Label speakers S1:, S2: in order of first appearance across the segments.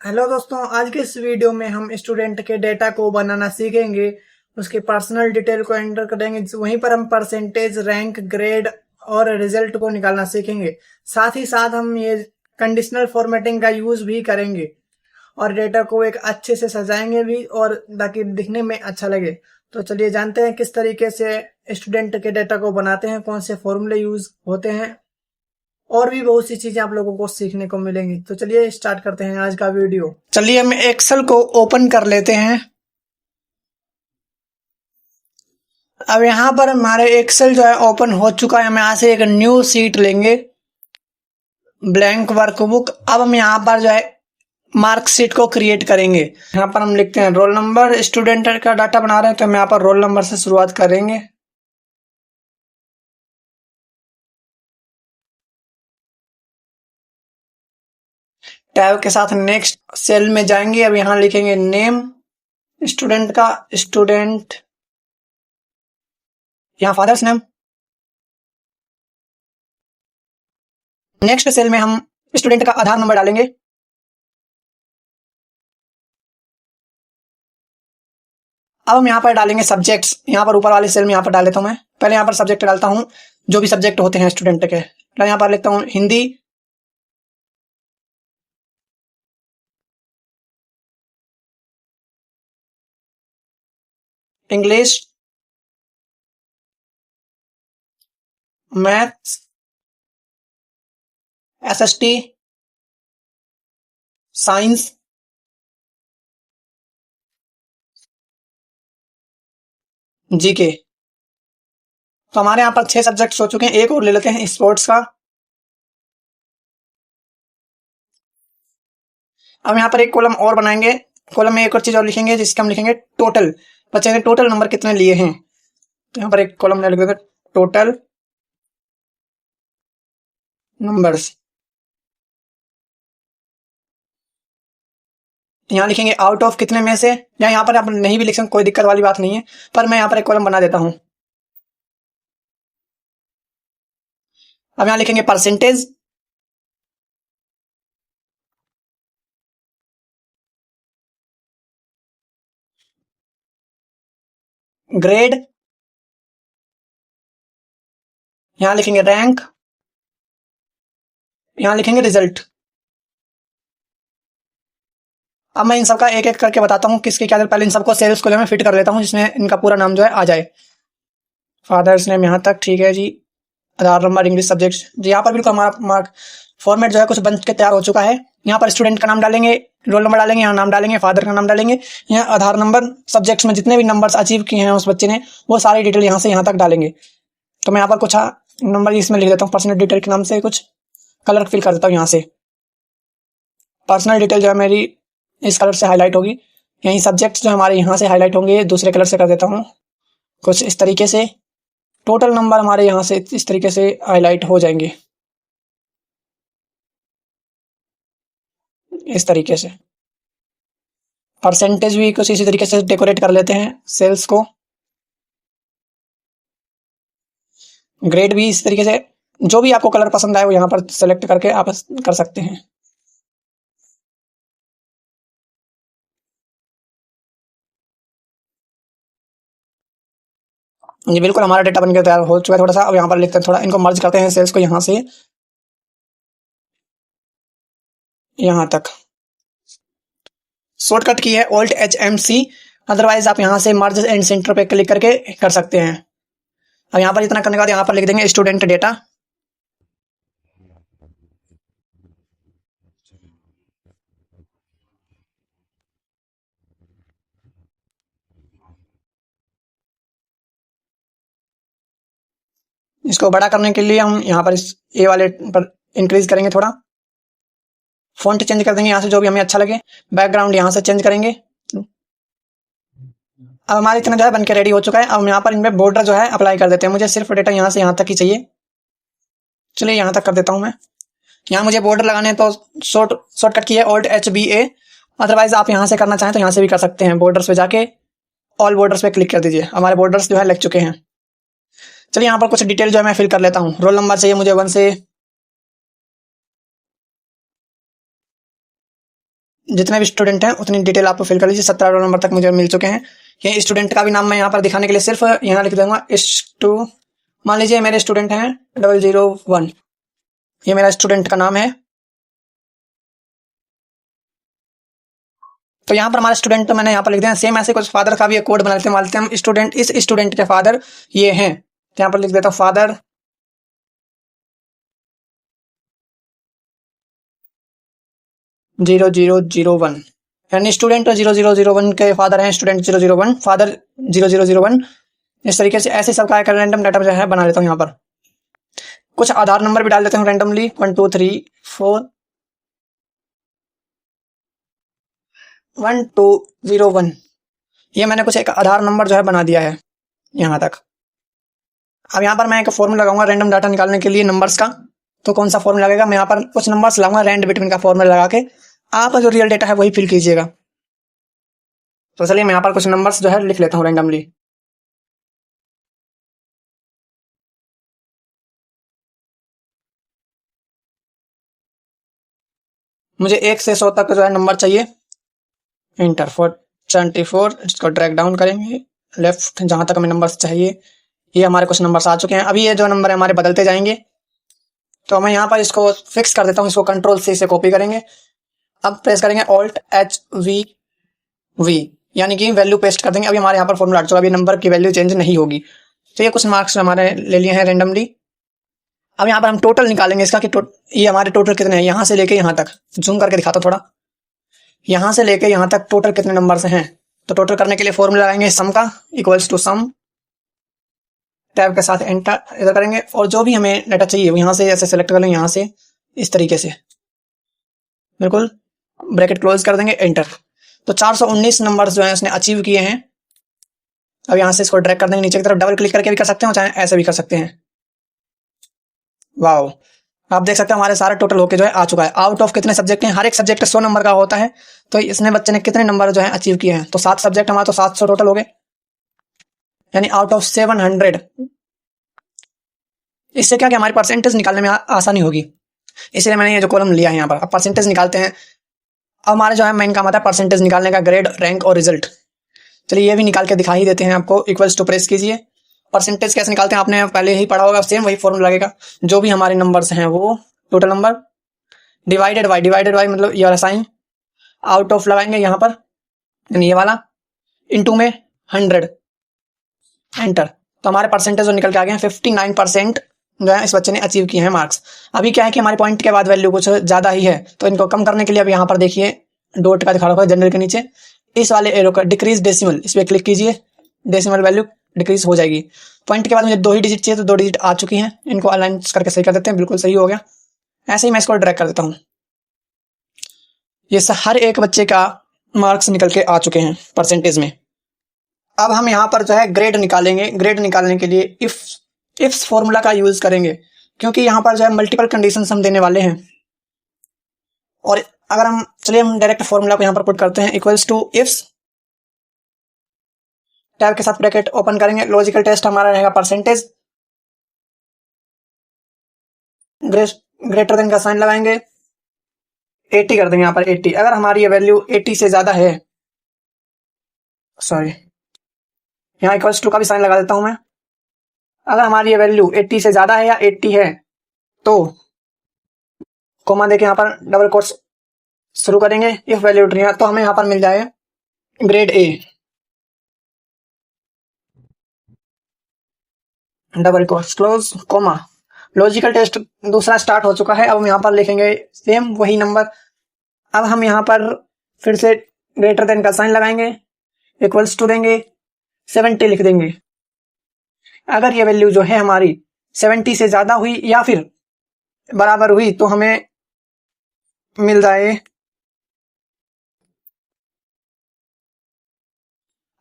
S1: Hello दोस्तों, आज के इस वीडियो में हम स्टूडेंट के डेटा को बनाना सीखेंगे। उसके पर्सनल डिटेल को एंटर करेंगे, वहीं पर हम परसेंटेज, रैंक, ग्रेड और रिजल्ट को निकालना सीखेंगे। साथ ही साथ हम ये कंडीशनल फॉर्मेटिंग का यूज भी करेंगे और डेटा को एक अच्छे से सजाएंगे भी, और ताकि दिखने में अच्छा लगे। तो चलिए जानते हैं किस तरीके से स्टूडेंट के डेटा को बनाते हैं, कौन से फॉर्मूले यूज होते हैं, और भी बहुत सी चीजें आप लोगों को सीखने को मिलेंगी। तो चलिए स्टार्ट करते हैं आज का वीडियो। चलिए हम एक्सेल को ओपन कर लेते हैं। अब यहाँ पर हमारे एक्सेल जो है ओपन हो चुका है। हम यहाँ से एक न्यू शीट लेंगे, ब्लैंक वर्कबुक। अब हम यहाँ पर जो है मार्कशीट को क्रिएट करेंगे। यहाँ पर हम लिखते हैं रोल नंबर। स्टूडेंट का डाटा बना रहे हैं तो हम यहाँ पर रोल नंबर से शुरुआत करेंगे। टैब के साथ नेक्स्ट सेल में जाएंगे। अब यहाँ लिखेंगे नेम स्टूडेंट का, स्टूडेंट, यहाँ फादर्स नेम। नेक्स्ट सेल में हम स्टूडेंट का आधार नंबर डालेंगे। अब हम यहाँ पर डालेंगे सब्जेक्ट्स। यहाँ पर ऊपर वाले सेल में यहाँ पर डाल देता हूँ मैं। पहले यहाँ पर सब्जेक्ट डालता हूँ, जो भी सब्जेक्ट होते हैं स्टूडेंट के। यहाँ पर लिखता हूँ Hindi, English, maths, SST, science, GK. तो हमारे यहाँ पर 6 सब्जेक्ट्स हो चुके हैं। एक और ले लेते हैं स्पोर्ट्स का। अब यहाँ पर एक कॉलम और बनाएंगे। कॉलम में एक और चीज और लिखेंगे, जिसका हम लिखेंगे टोटल। बच्चे ने टोटल नंबर कितने लिए हैं। तो यहाँ पर एक कॉलम में लिख देंगे टोटल नंबर्स। यहाँ लिखेंगे आउट ऑफ कितने में से, या यहाँ पर आप नहीं भी लिख सकते, कोई दिक्कत वाली बात नहीं है, पर मैं यहाँ पर एक कॉलम बना देता हूँ। अब यहाँ लिखेंगे परसेंटेज, ग्रेड, यहाँ लिखेंगे रैंक, यहाँ लिखेंगे रिजल्ट। अब मैं इन सबका एक एक करके बताता हूँ किसके क्या। पहले इन सबको सेल्स को मैं फिट कर लेता हूँ, जिसमें इनका पूरा नाम जो है आ जाए। फादर्स नेम यहाँ तक ठीक है जी। आधार नंबर, इंग्लिश सब्जेक्ट जी। यहाँ पर बिल्कुल हमारा मार्क फॉर्मेट जो है कुछ बन के तैयार हो चुका है। यहाँ पर स्टूडेंट का नाम डालेंगे, रोल नंबर डालेंगे, यहाँ नाम डालेंगे, फादर का नाम डालेंगे, यहाँ आधार नंबर, सब्जेक्ट्स में जितने भी नंबर्स अचीव किए हैं उस बच्चे ने, वो सारी डिटेल यहाँ से यहाँ तक डालेंगे। तो मैं यहाँ पर कुछ नंबर इसमें लिख देता हूँ। पर्सनल डिटेल के नाम से कुछ कलर फिल कर देता हूँ। यहाँ से पर्सनल डिटेल जो है मेरी इस कलर से हाईलाइट होगी। यही सब्जेक्ट्स जो हमारे यहाँ से हाईलाइट होंगे, दूसरे कलर से कर देता हूँ कुछ इस तरीके से। टोटल नंबर हमारे यहाँ से इस तरीके से हाईलाइट हो जाएंगे, इस तरीके से। परसेंटेज भी कुछ इसी तरीके से डेकोरेट कर लेते हैं सेल्स को। ग्रेड भी इस तरीके से। जो भी आपको कलर पसंद आए वो यहाँ पर सेलेक्ट करके आप कर सकते हैं। ये बिल्कुल हमारा डेटा बनकर तैयार हो चुका है। थोड़ा सा अब यहाँ पर लिखते हैं, थोड़ा इनको मर्ज करते हैं सेल्स को, यहाँ से यहाँ तक। शॉर्टकट की है Alt+H+M+C। अदरवाइज आप यहाँ से मर्ज एंड सेंटर पे क्लिक करके कर सकते हैं। अब यहाँ पर इतना करने के बाद यहाँ पर लिख देंगे स्टूडेंट डेटा। इसको बड़ा करने के लिए हम यहाँ पर इस ए वाले पर इंक्रीज करेंगे थोड़ा। फॉन्ट चेंज कर देंगे यहाँ से, जो भी हमें अच्छा लगे। बैकग्राउंड यहाँ से चेंज करेंगे। अब हमारा इतना जो है बनके रेडी हो चुका है। अब यहाँ पर इनमें बॉर्डर जो है अप्लाई कर देते हैं। मुझे सिर्फ डेटा यहाँ से यहाँ तक ही चाहिए। चलिए यहाँ तक कर देता हूँ मैं। यहाँ मुझे बॉर्डर लगाने हैं तो शॉर्टकट की है Alt+HBA। अदरवाइज आप यहाँ से करना चाहें तो यहाँ से भी कर सकते हैं। बॉर्डर्स पे जाके ऑल बॉर्डर्स पे क्लिक कर दीजिए। हमारे बॉर्डर्स जो है लग चुके हैं। चलिए यहाँ पर कुछ डिटेल जो है मैं फिल कर लेता हूँ। रोल नंबर चाहिए मुझे 1 से जितने भी स्टूडेंट हैं उतनी डिटेल आप फिल कर लीजिए। 17 रोल नंबर तक मुझे मिल चुके हैं। ये स्टूडेंट का भी नाम मैं यहाँ पर दिखाने के लिए सिर्फ यहाँ लिख दूंगा S2। मान लीजिए मेरे स्टूडेंट हैं 001, ये मेरा स्टूडेंट का नाम है। तो यहाँ पर हमारे स्टूडेंट तो मैंने यहाँ पर लिख दिया। सेम ऐसे कुछ फादर का भी एक कोड बना लेते हैं। मान लेते हैं हम स्टूडेंट, इस स्टूडेंट के फादर ये हैं, तो यहाँ पर लिख देता हूँ फादर 0001, यानी स्टूडेंट 0001 के फादर हैं स्टूडेंट 001, फादर 0001। इस तरीके से ऐसे सबका एक रैंडम डाटा जो है बना लेता हूँ। यहाँ पर कुछ आधार नंबर भी डाल देता हूँ रैंडमली 1 2 3 4 1 2 0 1। ये मैंने कुछ एक आधार नंबर जो है बना दिया है यहाँ तक। अब यहाँ पर मैं एक फॉर्मूला लगाऊंगा रैंडम डाटा निकालने के लिए नंबर्स का। तो कौन सा फॉर्मूला लगेगा, मैं यहाँ पर कुछ नंबर्स लगाऊंगा रैंड बिटवीन का फॉर्मूला लगा के, आप जो रियल डेटा है वही फिल कीजिएगा। तो चलिए मैं यहाँ पर कुछ नंबर्स जो है लिख लेता हूँ रैंडमली। मुझे 1 से 100 तक जो है नंबर चाहिए। इंटर 74, इसको ड्रैग डाउन करेंगे लेफ्ट जहां तक हमें नंबर्स चाहिए। ये हमारे कुछ नंबर्स आ चुके हैं। अभी ये जो नंबर है हमारे बदलते जाएंगे। तो मैं यहाँ पर इसको फिक्स कर देता हूँ, इसको कंट्रोल C से कॉपी करेंगे। अब प्रेस करेंगे Alt H V, यानी कि वैल्यू पेस्ट कर देंगे। अभी हमारे यहाँ पर फॉर्मूला आ चुका, अभी नंबर की वैल्यू चेंज नहीं होगी। तो ये कुछ मार्क्स हमारे ले लिए हैं रेंडमली। अब यहाँ पर हम टोटल निकालेंगे इसका कि ये हमारे टोटल कितने हैं, यहाँ से लेके यहाँ तक। जूम करके दिखाता हूँ थोड़ा, यहाँ से लेके यहाँ तक टोटल कितने नंबर हैं। तो टोटल करने के लिए फॉर्मूला लगाएंगे सम का, इक्वल्स टू सम, टैब के साथ एंटर इधर करेंगे और जो भी हमें डाटा चाहिए वो यहाँ से ऐसे सेलेक्ट कर लेंगे, यहाँ से इस तरीके से बिल्कुल ब्रैकेट क्लोज कर देंगे, एंटर। तो 419 नंबर जो है उसने अचीव किए हैं। अब यहाँ से इसको ड्रैग कर देंगे नीचे की तरफ, डबल क्लिक करके भी कर सकते हैं, चाहे ऐसे भी कर सकते हैं। वाओ, आप देख सकते हैं हमारे सारा टोटल होके जो है आ चुका है। आउट ऑफ कितने सब्जेक्ट हैं, हर एक सब्जेक्ट 100 नंबर का होता है। तो इसने बच्चे ने कितने नंबर जो है अचीव किए हैं, तो 7 सब्जेक्ट हमारे तो 700 टोटल हो गए, यानी आउट ऑफ 700। इससे क्या कि हमारी परसेंटेज निकालने में आसानी होगी, इसलिए मैंने ये जो कॉलम लिया है यहाँ पर। अब परसेंटेज निकालते हैं। अब हमारे जो है मेन काम आता है परसेंटेज निकालने का, ग्रेड, रैंक और रिजल्ट। चलिए ये भी निकाल के दिखा ही देते हैं आपको। इक्वल्स टू प्रेस कीजिए। परसेंटेज कैसे निकालते हैं आपने पहले ही पढ़ा होगा, सेम वही फॉर्मूला लगेगा। जो भी हमारे नंबर्स हैं वो टोटल नंबर डिवाइडेड बाय मतलब ये वाला साइन, आउट ऑफ लगाएंगे यहाँ पर, यानी ये वाला, इनटू में 100, एंटर। तो हमारे परसेंटेज जो निकल के आ गए हैं 59% जो है इस बच्चे ने अचीव किए हैं मार्क्स। अभी क्या है कि हमारे पॉइंट के बाद वैल्यू कुछ ज्यादा ही है, तो इनको कम करने के लिए अब यहाँ पर देखिए डॉट का दिखा रखा है जनरल के नीचे, इस वाले एरो का डिक्रीज डेसिमल, इस पर क्लिक कीजिए, डेसिमल वैल्यू डिक्रीज हो जाएगी। पॉइंट के बाद मुझे 2 ही डिजिट चाहिए, तो 2 डिजिट आ चुकी हैं। इनको अलाइन करके सही कर देते हैं, बिल्कुल सही हो गया। ऐसे ही मैं इसको ड्रैग कर देता हूँ। ये हर एक बच्चे का मार्क्स निकल के आ चुके हैं परसेंटेज में। अब हम यहाँ पर जो है ग्रेड निकालेंगे। ग्रेड निकालने के लिए इफ्स फॉर्मूला का यूज करेंगे, क्योंकि यहाँ पर जो है मल्टीपल कंडीशंस हम देने वाले हैं। और अगर हम चलिए हम डायरेक्ट फॉर्मूला को यहाँ पर पुट करते हैं, इक्वल्स टू इफ्स, टैब के साथ ब्रैकेट ओपन करेंगे, लॉजिकल टेस्ट हमारा रहेगा परसेंटेज, ग्रेटर देन का साइन लगाएंगे, 80 कर देंगे यहाँ पर 80। अगर हमारी ये वैल्यू 80 से ज्यादा है, सॉरी यहाँ इक्वल्स टू का भी साइन लगा देता हूं मैं। अगर हमारी ये वैल्यू 80 से ज्यादा है या 80 है तो कोमा देके यहाँ पर डबल कोट्स शुरू करेंगे। इफ वैल्यू ट्रू है तो हमें यहाँ पर मिल जाए grade A, double quotes close, comma. Logical test दूसरा स्टार्ट हो चुका है। अब हम यहाँ पर लिखेंगे सेम वही नंबर। अब हम यहाँ पर फिर से ग्रेटर देन का साइन लगाएंगे, इक्वल्स टू देंगे, 70 लिख देंगे। अगर ये वैल्यू जो है हमारी 70 से ज्यादा हुई या फिर बराबर हुई तो हमें मिल जाए,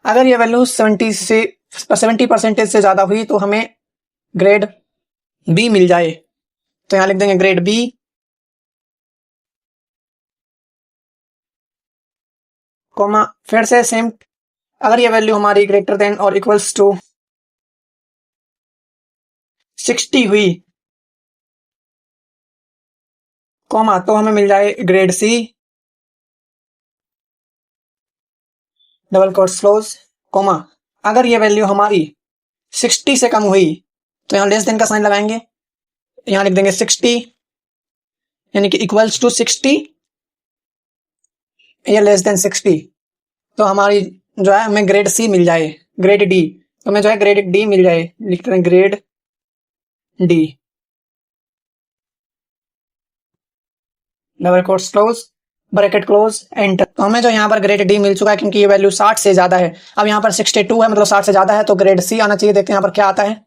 S1: अगर ये वैल्यू 70% से ज्यादा हुई तो हमें ग्रेड बी मिल जाए। तो यहां लिख देंगे ग्रेड बी, कोमा, फिर से सेम। अगर ये वैल्यू हमारी ग्रेटर देन और इक्वल्स टू 60 हुई, कोमा, तो हमें मिल जाए grade C. Double quotes close, comma, अगर ये वैल्यू हमारी 60 से कम हुई तो यहाँ लेस देन का साइन लगाएंगे, यहाँ लिख देंगे 60 यानी कि इक्वल्स टू 60 या लेस देन 60, तो हमारी जो है हमें ग्रेड सी मिल जाए, ग्रेड डी, तो हमें जो है ग्रेड डी मिल जाए, लिखते हैं grade D, double quotes close, bracket close, enter. तो हमें जो यहाँ पर ग्रेड डी मिल चुका है क्योंकि ये वैल्यू 60 से ज्यादा है। अब यहाँ पर 62 है मतलब 60 से ज्यादा है, तो ग्रेड सी आना चाहिए। देखते हैं यहाँ पर क्या आता है।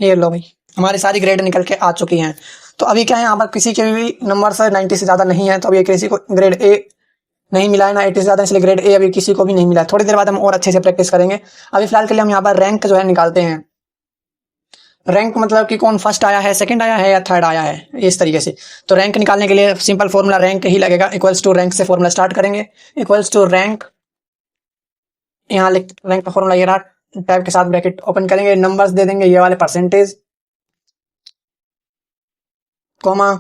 S1: ये लो भाई, हमारी सारी ग्रेड निकल के आ चुकी हैं। तो अभी क्या है, यहाँ पर किसी के भी नंबर से 90 से ज्यादा नहीं है, तो अभी किसी को ग्रेड ए नहीं मिला है ना 80 से ज्यादा, इसलिए ग्रेड ए अभी किसी को भी नहीं मिला है। थोड़ी देर बाद हम और अच्छे से प्रैक्टिस करेंगे। अभी फिलहाल के लिए हम यहाँ पर रैंक जो है निकालते हैं। रैंक मतलब कि कौन फर्स्ट आया है, सेकंड आया है या थर्ड आया है, इस तरीके से। तो रैंक निकालने के लिए सिंपल फॉर्मूला रैंक ही लगेगा, इक्वल्स टू रैंक से फॉर्मूला स्टार्ट करेंगे। इक्वल्स टू रैंक, यहाँ रैंक का फॉर्मूला ये रहा, टैब के साथ ब्रैकेट ओपन करेंगे, नंबर्स दे देंगे ये वाले परसेंटेज, कॉमा,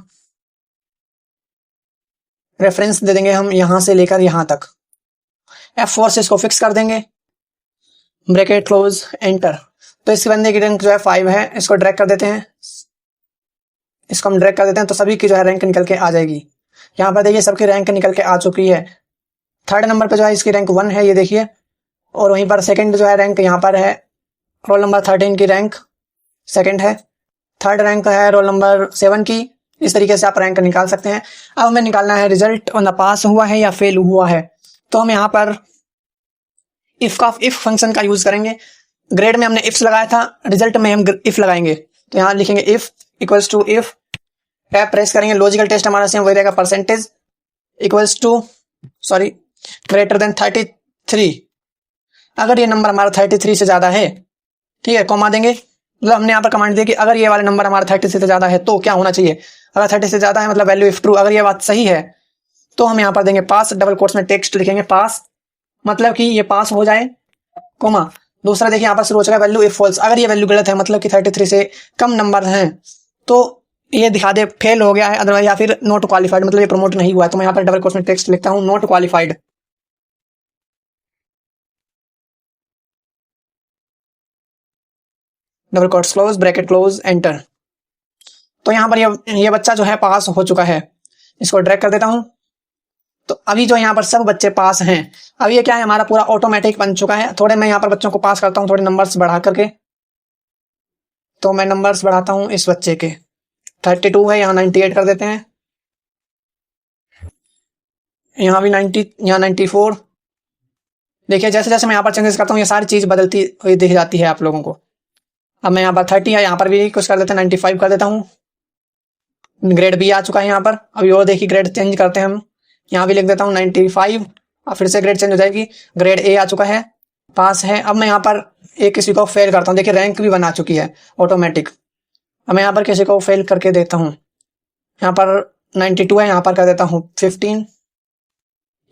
S1: रेफरेंस दे देंगे हम यहां से लेकर यहां तक, F4 से इसको फिक्स कर देंगे, ब्रैकेट क्लोज, एंटर। तो इस बंदे की रैंक जो है 5 है, इसको ड्रैग कर देते हैं, इसको हम ड्रैग कर देते हैं, तो सभी की जो है रैंक निकल के आ जाएगी। यहाँ पर देखिए सबकी रैंक निकल के आ चुकी है। थर्ड नंबर पर जो है इसकी रैंक 1 है, ये देखिए, और वहीं पर सेकंड जो है रैंक यहाँ पर है, रोल नंबर 13 की रैंक सेकंड है, थर्ड रैंक है रोल नंबर 7 की। इस तरीके से आप रैंक निकाल सकते हैं। अब हमें निकालना है रिजल्ट ऑन द पास हुआ है या फेल हुआ है। तो हम यहाँ पर इफ फंक्शन का यूज करेंगे। ग्रेड में हमने इफ्स लगाया था, रिजल्ट में हम इफ लगाएंगे। तो यहाँ लिखेंगे if equals to if, tab press करेंगे, लॉजिकल टेस्ट हमारा सेम वही रहेगा, percentage equals to greater than 33। अगर ये नंबर हमारा 33 से ज्यादा है, ठीक है, कॉमा देंगे, मतलब हमने यहाँ पर कमांड दी कि अगर ये वाले नंबर हमारा 30 से ज्यादा है तो क्या होना चाहिए। अगर 30 से ज्यादा है मतलब वैल्यू इफ ट्रू, अगर ये बात सही है तो हम यहाँ पर देंगे पास, डबल कोट्स में टेक्स्ट लिखेंगे पास, मतलब कि ये पास हो जाए, कोमा। दूसरा देखिए यहाँ पर शुरू हो चुका है वैल्यू इफ फॉल्स, अगर ये वैल्यू गलत है मतलब कि 33 से कम नंबर हैं तो ये दिखा दे फेल हो गया है, अदरवाइज या फिर नॉट क्वालिफाइड मतलब ये प्रमोट नहीं हुआ है। तो मैं यहाँ पर डबल कोट्स में टेक्स्ट लिखता हूँ not qualified, double quotes close, bracket close, enter. तो यहाँ पर ये बच्चा जो है पास हो चुका है, इसको ड्रैग कर देता हूं। तो अभी जो यहाँ पर सब बच्चे पास हैं। अब ये क्या है, हमारा पूरा ऑटोमेटिक बन चुका है। थोड़े मैं यहाँ पर बच्चों को पास करता हूँ, थोड़े नंबर्स बढ़ा करके। तो मैं नंबर्स बढ़ाता हूँ इस बच्चे के, 32 है, यहाँ 98 कर देते हैं, यहाँ भी 90, यहाँ 94। देखिए जैसे जैसे मैं यहाँ पर चेंजेस करता हूँ ये सारी चीज बदलती हुई दिख जाती है आप लोगों को। अब मैं यहाँ पर 30 है, यहाँ पर भी कुछ कर देते हैं, 95 कर देता हूँ। ग्रेड बी आ चुका है यहाँ पर। अभी और देखिए ग्रेड चेंज करते हैं हम, यहाँ भी लिख देता हूँ 95, और फिर से ग्रेड चेंज हो जाएगी, ग्रेड ए आ चुका है, पास है। अब मैं यहाँ पर एक किसी को फेल करता हूँ, देखिए रैंक भी बना चुकी है ऑटोमेटिक। अब मैं यहाँ पर किसी को फेल करके देता हूँ, यहाँ पर 92 है, यहाँ पर कर देता हूँ 15।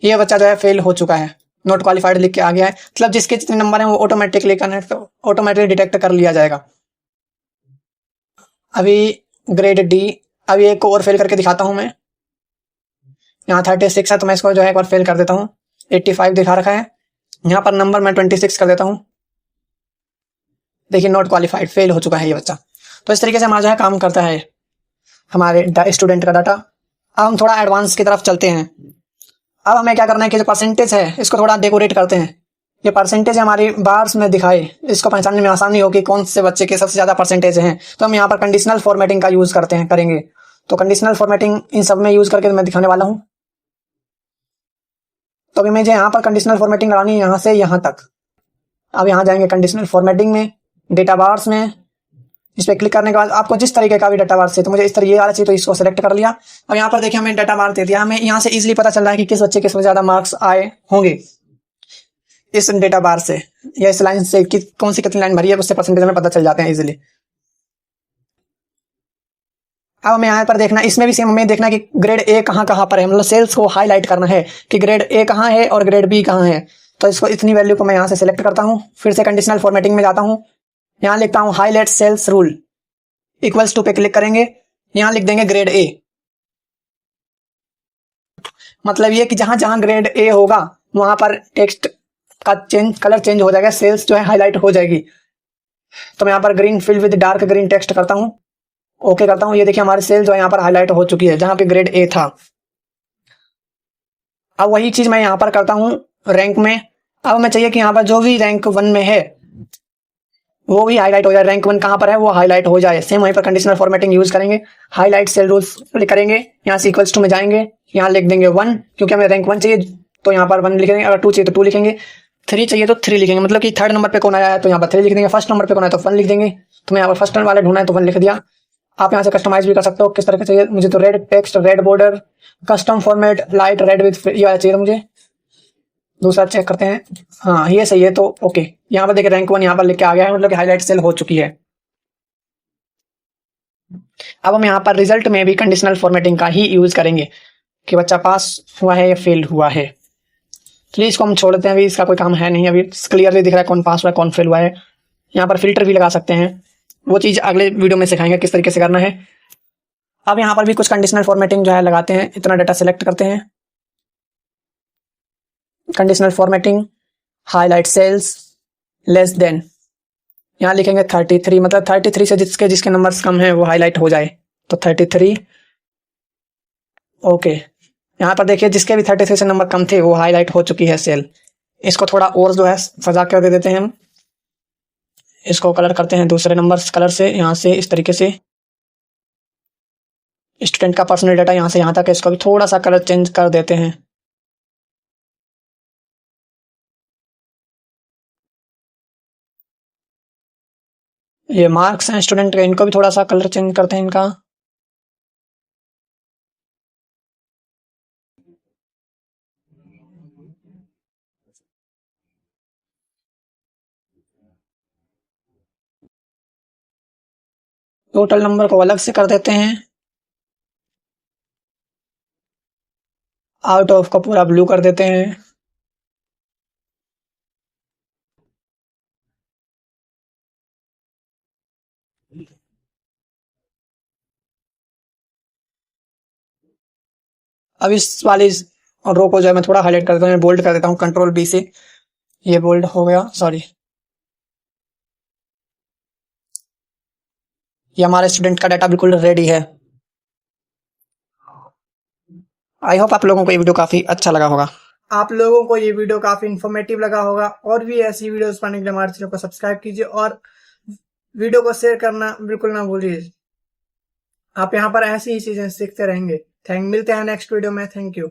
S1: ये बच्चा जो है फेल हो चुका है, नॉट क्वालिफाइड लिख के आ गया है, मतलब जिसके जितने नंबर हैं वो ऑटोमेटिकली डिटेक्ट कर लिया जाएगा। अभी ग्रेड डी, अभी एक को और फेल करके दिखाता हूं मैं, यहाँ 36 है तो मैं इसको जो है एक बार फेल कर देता हूँ, 85 दिखा रखा है, यहाँ पर नंबर मैं 26 कर देता हूँ। देखिए नॉट क्वालिफाइड, फेल हो चुका है ये बच्चा। तो इस तरीके से हमारा जो है काम करता है हमारे स्टूडेंट का डाटा। अब हम थोड़ा एडवांस की तरफ चलते हैं। अब हमें क्या करना है कि जो परसेंटेज है इसको थोड़ा डेकोरेट करते हैं। ये परसेंटेज हमारी बार्स में दिखाए, इसको पहचानने में आसानी हो कि कौन से बच्चे के सबसे ज्यादा परसेंटेज हैं। तो हम यहाँ पर कंडीशनल फॉर्मेटिंग का यूज करेंगे। तो कंडीशनल फॉर्मेटिंग इन सब में यूज करके मैं दिखाने वाला हूँ। तो अभी मुझे यहाँ पर कंडीशनल फॉर्मेटिंग करानी है यहाँ से यहाँ तक। अब यहाँ जाएंगे कंडीशनल फॉर्मेटिंग में, डेटा बार्स में, इस पर क्लिक करने के बाद आपको जिस तरीके का भी डाटा बार से, तो मुझे इस तरह ये वाला चाहिए तो इसको सेलेक्ट कर लिया। अब यहाँ पर देखिए हमें डाटा बार दे दिया, हमें यहाँ से इजीली पता चल रहा है कि किस बच्चे के सबसे ज्यादा मार्क्स आए होंगे इस डेटा बार से, या इस लाइन से कि कौन सी कितनी लाइन भरी है उससे परसेंटेज में पता चल जाते हैं इजीली। अब हमें यहाँ पर देखना, इसमें भी सेम हमें देखना कि ग्रेड ए कहाँ कहाँ पर है, मतलब सेल्स को हाईलाइट करना है कि ग्रेड ए कहाँ है और ग्रेड बी कहाँ है। तो इसको इतनी वैल्यू को मैं यहाँ से सिलेक्ट करता हूँ, फिर से कंडीशनल फॉर्मेटिंग में जाता हूँ, यहाँ लिखता हूँ highlight cells rule, equals to पे क्लिक करेंगे, यहाँ लिख देंगे ग्रेड ए। मतलब ये कि जहां जहां ग्रेड ए होगा वहां पर टेक्स्ट का कलर चेंज हो जाएगा, सेल्स जो है हाईलाइट हो जाएगी। तो मैं यहाँ पर green fill with dark green text करता हूँ, ओके करता हूँ। ये देखिए हमारी सेल जो है यहाँ पर हाईलाइट हो चुकी है जहां पे ग्रेड ए था। अब वही चीज मैं यहाँ पर करता हूँ रैंक में। अब मैं चाहिए कि यहाँ पर जो भी रैंक 1 में है वो भी हाईलाइट हो जाए। रैंक 1 कहाँ पर है वो हाईलाइट हो जाए। सेम वहीं पर कंडीशनल फॉर्मेटिंग यूज करेंगे, हाईलाइट सेल रूल्स करेंगे। यहाँ से इक्वल्स टू में जाएंगे, यहाँ लिख देंगे 1 क्योंकि हमें रैंक 1 चाहिए तो यहाँ पर 1 लिखेंगे। अगर 2 चाहिए तो 2 लिखेंगे, 3 चाहिए तो 3 लिखेंगे। मतलब कि थर्ड नंबर पे कौन आया है तो यहाँ पर 3 लिख देंगे, फर्स्ट नंबर पे कौन आया तो 1 लिख देंगे। तो मैं यहाँ पर फर्स्ट नंबर वाले ढूंढना है तो 1 लिख दिया। आप यहाँ से कस्टमाइज भी कर सकते हो किस तरह के चाहिए। मुझे तो red text, red border, custom format, light red with ये वाला चाहिए मुझे। दूसरा चेक करते हैं, हाँ ये सही है तो ओके। यहाँ पर देखिए रैंक 1 यहाँ पर लिख के आ गया है, मतलब कि हाईलाइट सेल हो चुकी है। अब हम यहाँ पर रिजल्ट में भी कंडीशनल फॉर्मेटिंग का ही यूज करेंगे कि बच्चा पास हुआ है या फेल हुआ है। चलिए इसको हम छोड़ देते हैं, अभी इसका कोई काम है नहीं। अभी क्लियरली दिख रहा है कौन पास हुआ है कौन फेल हुआ है। यहाँ पर फिल्टर भी लगा सकते हैं, वो चीज अगले वीडियो में सिखाएंगे किस तरीके से करना है। अब यहाँ पर भी कुछ कंडीशनल फॉर्मेटिंग जो है लगाते हैं। इतना डाटा सिलेक्ट करते हैं, conditional formatting, highlight cells, less than, यहाँ लिखेंगे 33, मतलब 33 से जिसके जिसके नंबर्स कम है वो हाईलाइट हो जाए तो 33 ओके। यहाँ पर देखिए जिसके भी 33 से नंबर कम थे वो हाईलाइट हो चुकी है सेल। इसको थोड़ा और जो है सजा कर दे देते हैं हम। इसको कलर करते हैं दूसरे नंबर्स कलर से, यहाँ से इस तरीके से। स्टूडेंट का पर्सनल डाटा यहाँ से यहाँ तक है, इसको भी थोड़ा सा कलर चेंज कर देते हैं। ये मार्क्स हैं स्टूडेंट के, इनको भी थोड़ा सा कलर चेंज करते हैं इनका। टोटल नंबर को अलग से कर देते हैं। आउट ऑफ का पूरा ब्लू कर देते हैं। अब इस वाली रो को जो है मैं थोड़ा हाईलाइट कर देता हूँ, बोल्ड कर देता हूँ कंट्रोल बी से। ये बोल्ड हो गया, सॉरी। ये हमारे स्टूडेंट का डाटा बिल्कुल रेडी है। आई होप आप लोगों को ये वीडियो काफी अच्छा लगा होगा। आप लोगों को ये वीडियो काफी इन्फॉर्मेटिव लगा होगा। और भी ऐसी वीडियोस पाने के लिए हमारे चैनल को सब्सक्राइब कीजिए और वीडियो को शेयर करना बिल्कुल ना भूलिए। आप यहाँ पर ऐसी ही चीजें सीखते रहेंगे। मिलते हैं नेक्स्ट वीडियो में। Thank you.